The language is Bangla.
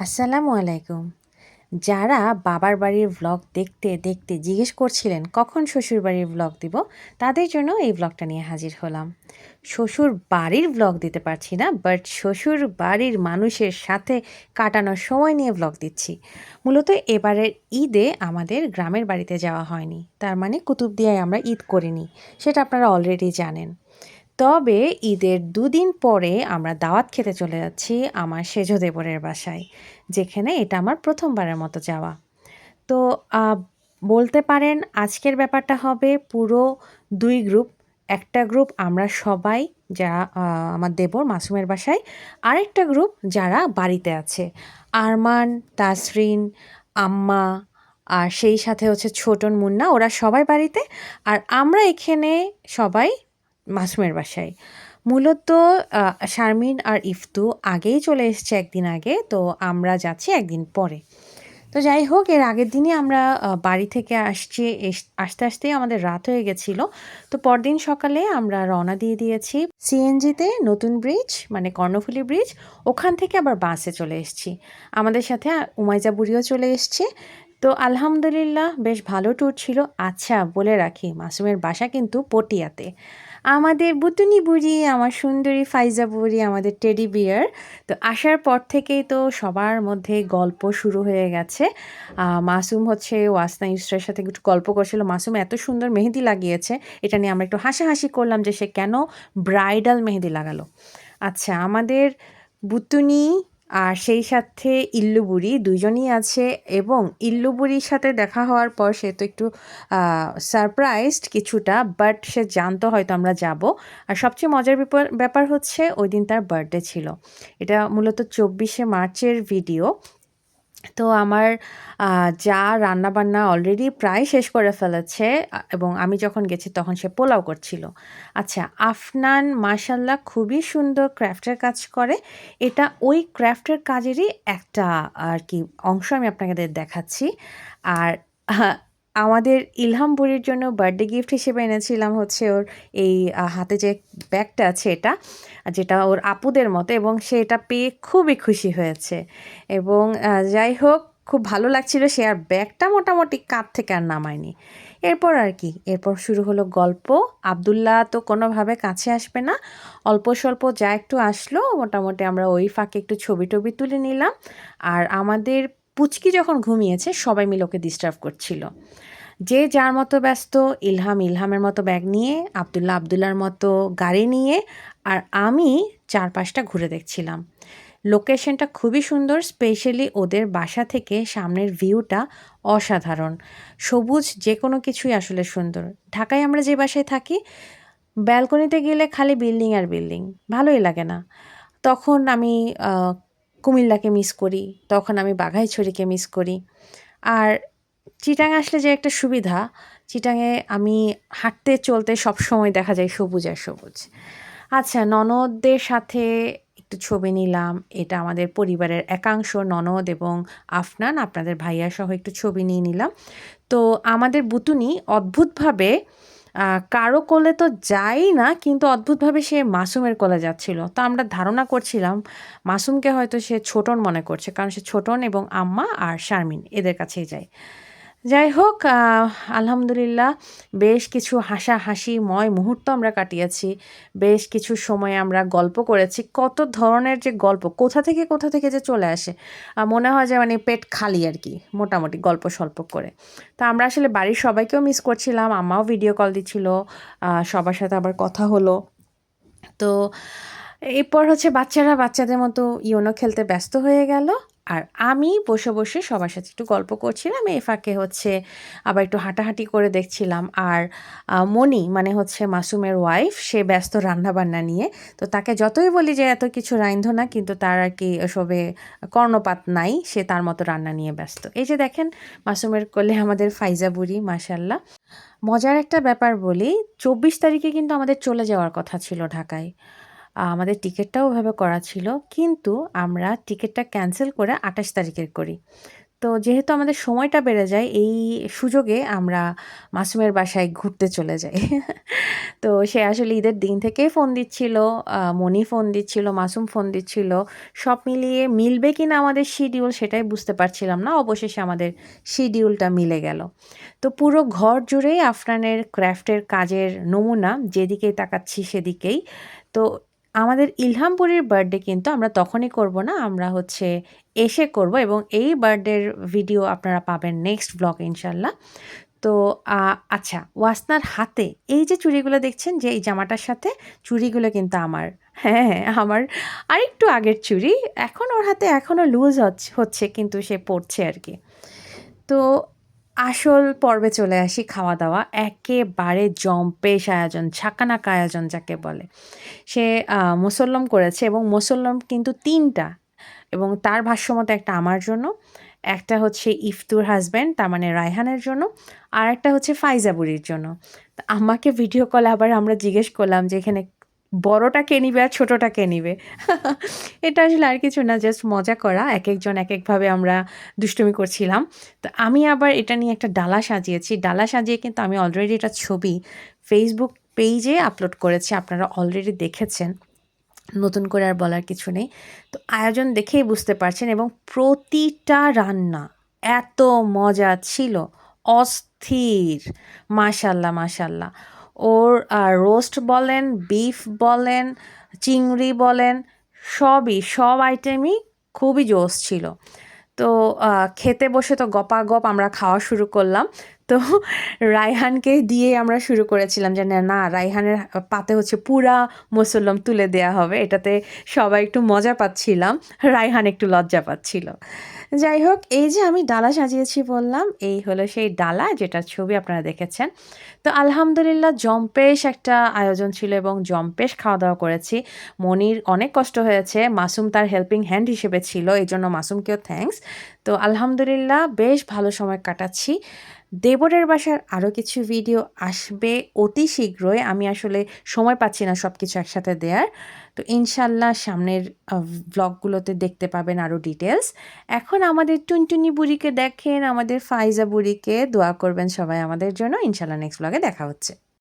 আসসালামু আলাইকুম। যারা বাবার বাড়ির ভ্লগ দেখতে দেখতে জিজ্ঞেস করছিলেন কখন শ্বশুর বাড়ির ভ্লগ দিব, তাদের জন্য এই ভ্লগটা নিয়ে হাজির হলাম। শ্বশুর বাড়ির ভ্লগ দিতে পারছি না, বাট শ্বশুর বাড়ির মানুষের সাথে কাটানোর সময় নিয়ে ভ্লগ দিচ্ছি। মূলত এবারের ঈদে আমাদের গ্রামের বাড়িতে যাওয়া হয়নি, তার মানে কুতুবদিয়ায় আমরা ঈদ করিনি, সেটা আপনারা অলরেডি জানেন। তবে ঈদের দুদিন পরে আমরা দাওয়াত খেতে চলে যাচ্ছি আমার সেজ দেবরের বাসায়, যেখানে এটা আমার প্রথমবারের মতো যাওয়া। তো বলতে পারেন আজকের ব্যাপারটা হবে পুরো দুই গ্রুপ। একটা গ্রুপ আমরা সবাই যারা আমার দেবর মাসুমের বাসায়, আরেকটা গ্রুপ যারা বাড়িতে আছে, আরমান, তাসরিন, আম্মা, আর সেই সাথে হচ্ছে ছোটন, মুন্না, ওরা সবাই বাড়িতে। আর আমরা এখানে সবাই মাসুমের বাসায়। মূলত শারমিন আর ইফতু আগেই চলে এসছে একদিন আগে, তো আমরা যাচ্ছি একদিন পরে। তো যাই হোক, এর আগের দিনই আমরা বাড়ি থেকে আসতে আসতেই আমাদের রাত হয়ে গেছিল। তো পরদিন সকালে আমরা রওনা দিয়ে দিয়েছি সিএনজিতে, নতুন ব্রিজ মানে কর্ণফুলী ব্রিজ, ওখান থেকে আবার বাসে চলে এসেছি। আমাদের সাথে উমাইজা বুড়িও চলে এসছে। তো আলহামদুলিল্লাহ বেশ ভালো ট্যুর ছিল। আচ্ছা বলে রাখি, মাসুমের বাসা কিন্তু পটিয়াতে। আমাদের বুতুনি বুড়ি, আমার সুন্দরী ফাইজা বুড়ি, আমাদের টেডি বিয়ার। তো আসার পর থেকেই তো সবার মধ্যে গল্প শুরু হয়ে গেছে। মাসুম হচ্ছে ওয়াসনা ইউসরার সাথে একটু গল্প করছিল, মাসুম এত সুন্দর মেহেদি লাগিয়েছে, এটা নিয়ে আমরা একটু হাসাহাসি করলাম যে সে কেন ব্রাইডাল মেহেদি লাগালো। আচ্ছা, আমাদের বুতুনি আর সেই সাথে ইল্লু বুড়ি দুইজনই আছে, এবং ইল্লু বুড়ির সাথে দেখা হওয়ার পর সে তো একটু সারপ্রাইজড কিছুটা, বাট সে জানতো হয়তো আমরা যাব। আর সবচেয়ে মজার ব্যাপার হচ্ছে ওই দিন তার বার্থডে ছিল। এটা মূলত 24শে মার্চের ভিডিও। তো আমার যা রান্নাবান্না অলরেডি প্রায় শেষ করে ফেলেছে, এবং আমি যখন গেছি তখন সে পোলাও করছিল। আচ্ছা, আফনান মাশাল্লাহ খুবই সুন্দর ক্রাফটের কাজ করে। এটা ওই ক্রাফটের কাজেরই একটা আর কি অংশ আমি আপনাদের দেখাচ্ছি। আর আমাদের ইলহাম বুড়ির জন্য বার্থডে গিফট হিসেবে এনেছিলাম হচ্ছে ওর এই হাতে যে ব্যাগটা আছে, এটা যেটা ওর আপুদের মতো, এবং সে এটা পেয়ে খুবই খুশি হয়েছে। এবং যাই হোক, খুব ভালো লাগছিল। সে আর ব্যাগটা মোটামুটি কাঁধ থেকে আর নামায়নি। এরপর আর কি, এরপর শুরু হলো গল্প। আবদুল্লাহ তো কোনোভাবে কাছে আসবে না, অল্প স্বল্প যা একটু আসলো মোটামুটি আমরা ওই ফাঁকে একটু ছবি টবি তুলে নিলাম। আর আমাদের পুচকি যখন ঘুমিয়েছে সবাই মিলে ওকে ডিস্টার্ব করছিল। যে যার মতো ব্যস্ত, ইলহাম ইলহামের মতো ব্যাগ নিয়ে, আবদুল্লাহ আবদুল্লার মতো গাড়ি নিয়ে, আর আমি চারপাশটা ঘুরে দেখছিলাম। লোকেশনটা খুবই সুন্দর, স্পেশালি ওদের বাসা থেকে সামনের ভিউটা অসাধারণ। সবুজ যে কোনো কিছুই আসলে সুন্দর। ঢাকায় আমরা যে বাসায় থাকি, ব্যালকনিতে গেলে খালি বিল্ডিং আর বিল্ডিং, ভালোই লাগে না। তখন আমি কুমিল্লাকে মিস করি, তখন আমি বাঘাইছড়িকে মিস করি। আর চিটাং আসলে যে একটা সুবিধা, চিটাংয়ে আমি হাঁটতে চলতে সবসময় দেখা যায় সবুজ আর সবুজ। আচ্ছা, ননদদের সাথে একটু ছবি নিলাম। এটা আমাদের পরিবারের একাংশ, ননদ এবং আফনান, আপনাদের ভাইয়া সহ একটু ছবি নিয়ে নিলাম। তো আমাদের বুতুনি অদ্ভুতভাবে কারো কোলে তো যায়ই না, কিন্তু অদ্ভুতভাবে সে মাসুমের কোলে যাচ্ছিল। তো আমরা ধারণা করছিলাম মাসুমকে হয়তো সে ছোটন মনে করছে, কারণ সে ছোটন এবং আম্মা আর শারমিন এদের কাছেই যায়। যাই হোক, আলহামদুলিল্লাহ বেশ কিছু হাসাহাসিময় মুহূর্ত আমরা কাটিয়েছি। বেশ কিছু সময় আমরা গল্প করেছি। কত ধরনের যে গল্প কোথা থেকে যে চলে আসে, মনে হয় যে মানে পেট খালি আর কি, মোটামুটি গল্প স্বল্প করে। তো আমরা আসলে বাড়ির সবাইকেও মিস করছিলাম, আম্মাও ভিডিও কল দিচ্ছিল, সবার সাথে আবার কথা হলো। তো এরপর হচ্ছে বাচ্চারা বাচ্চাদের মতো ইয়োনো খেলতে ব্যস্ত হয়ে গেল, আর আমি বসে বসে সবার সাথে একটু গল্প করছিলাম। এই ফাঁকে হচ্ছে আবার একটু হাঁটাহাঁটি করে দেখছিলাম। আর মনি মানে হচ্ছে মাসুমের ওয়াইফ, সে ব্যস্ত রান্নাবান্না নিয়ে। তো তাকে যতই বলি যে এত কিছু রাইন্ধ না, কিন্তু তার আর কি এসবে কর্ণপাত নাই, সে তার মতো রান্না নিয়ে ব্যস্ত। এই যে দেখেন, মাসুমের কোলে আমাদের ফাইজা বুড়ি, মাশাল্লাহ। মজার একটা ব্যাপার বলি, 24 তারিখে কিন্তু আমাদের চলে যাওয়ার কথা ছিল ঢাকায়। আমাদের টিকিটটাও ওভাবে করা ছিল, কিন্তু আমরা টিকিটটা ক্যান্সেল করে 28 তারিখের করি। তো যেহেতু আমাদের সময়টা বেড়ে যায়, এই সুযোগে আমরা মাসুমের বাসায় ঘুরতে চলে যাই। তো সে আসলে ঈদের দিন থেকেই ফোন দিচ্ছিল, মনি ফোন দিচ্ছিল, মাসুম ফোন দিচ্ছিল। সব মিলিয়ে মিলবে কি না আমাদের শিডিউল সেটাই বুঝতে পারছিলাম না। অবশেষে আমাদের শিডিউলটা মিলে গেল। তো পুরো ঘর জুড়েই আফরানের ক্রাফটের কাজের নমুনা, যেদিকেই তাকাচ্ছি সেদিকেই। তো আমাদের ইলহামপুরীর বার্থডে কিন্তু আমরা তখনই করব না, আমরা হচ্ছে এসে করব, এবং এই বার্থডের ভিডিও আপনারা পাবেন নেক্সট ব্লগে ইনশাল্লাহ। তো আচ্ছা, ওয়াসনার হাতে এই যে চুড়িগুলো দেখছেন, যে এই জামাটার সাথে চুড়িগুলো কিন্তু আমার, হ্যাঁ হ্যাঁ আমার আরেকটু আগের চুড়ি। এখন ওর হাতে এখনও লুজ হচ্ছে কিন্তু সে পড়ছে আর কি। তো আসল পর্বে চলে আসি, খাওয়া দাওয়া একেবারে জম্পেশ আয়োজন, ঝাঁকানাকা আয়োজন যাকে বলে। সে মুসল্লম করেছে, এবং মুসল্লম কিন্তু 3টা, এবং তার ভাষ্যমতো একটা আমার জন্য, একটা হচ্ছে ইফতুর হাজব্যান্ড তার মানে রায়হানের জন্য, আর একটা হচ্ছে ফাইজা বুড়ির জন্য। তো আমাকে ভিডিও কলে আবার আমরা জিজ্ঞেস করলাম যে এখানে বড়টা কে নিবে আর ছোটোটা কে নিবে। এটা আসলে আর কিছু না, জাস্ট মজা করা, এক একজন এক একভাবে আমরা দুষ্টুমি করছিলাম। তো আমি আবার এটা নিয়ে একটা ডালা সাজিয়েছি, ডালা সাজিয়ে কিন্তু আমি অলরেডি এটা ছবি ফেসবুক পেজে আপলোড করেছি, আপনারা অলরেডি দেখেছেন, নতুন করে আর বলার কিছু নেই। তো আয়োজন দেখেই বুঝতে পারছেন, এবং প্রতিটা রান্না এত মজা ছিল, অস্থির, মাশাল্লাহ মাশাল্লাহ। ওর রোস্ট বলেন, বিফ বলেন, চিংড়ি বলেন, সব আইটেমই খুবই জোস ছিল। তো খেতে বসে তো গপাগপ আমরা খাওয়া শুরু করলাম। তো রায়হানকে দিয়ে আমরা শুরু করেছিলাম যে না, রায়হানের পাতে হচ্ছে পুরা মুসল্লম তুলে দেয়া হবে, এটাতে সবাই একটু মজা পাচ্ছিলাম, রায়হান একটু লজ্জা পাচ্ছিল। যাই হোক, এই যে আমি ডালা সাজিয়েছি বললাম, এই হলো সেই ডালা যেটার ছবি আপনারা দেখেছেন। তো আলহামদুলিল্লাহ জম্পেশ একটা আয়োজন ছিল, এবং জম্পেশ খাওয়া দাওয়া করেছি। মনির অনেক কষ্ট হয়েছে, মাসুম তার হেল্পিং হ্যান্ড হিসেবে ছিল, এই জন্য মাসুমকেও থ্যাঙ্কস। তো আলহামদুলিল্লাহ বেশ ভালো সময় কাটাচ্ছি। দেবরের বাসার আরও কিছু ভিডিও আসবে অতি শীঘ্রই, আমি আসলে সময় পাচ্ছি না সব কিছু একসাথে দেওয়ার। তো ইনশাল্লাহ সামনের ব্লগগুলোতে দেখতে পাবেন আরও ডিটেলস। এখন আমাদের টুনটুনি বুড়িকে দেখেন, আমাদের ফাইজা বুড়িকে দোয়া করবেন সবাই আমাদের জন্য। ইনশাল্লাহ নেক্সট ব্লগে দেখা হচ্ছে।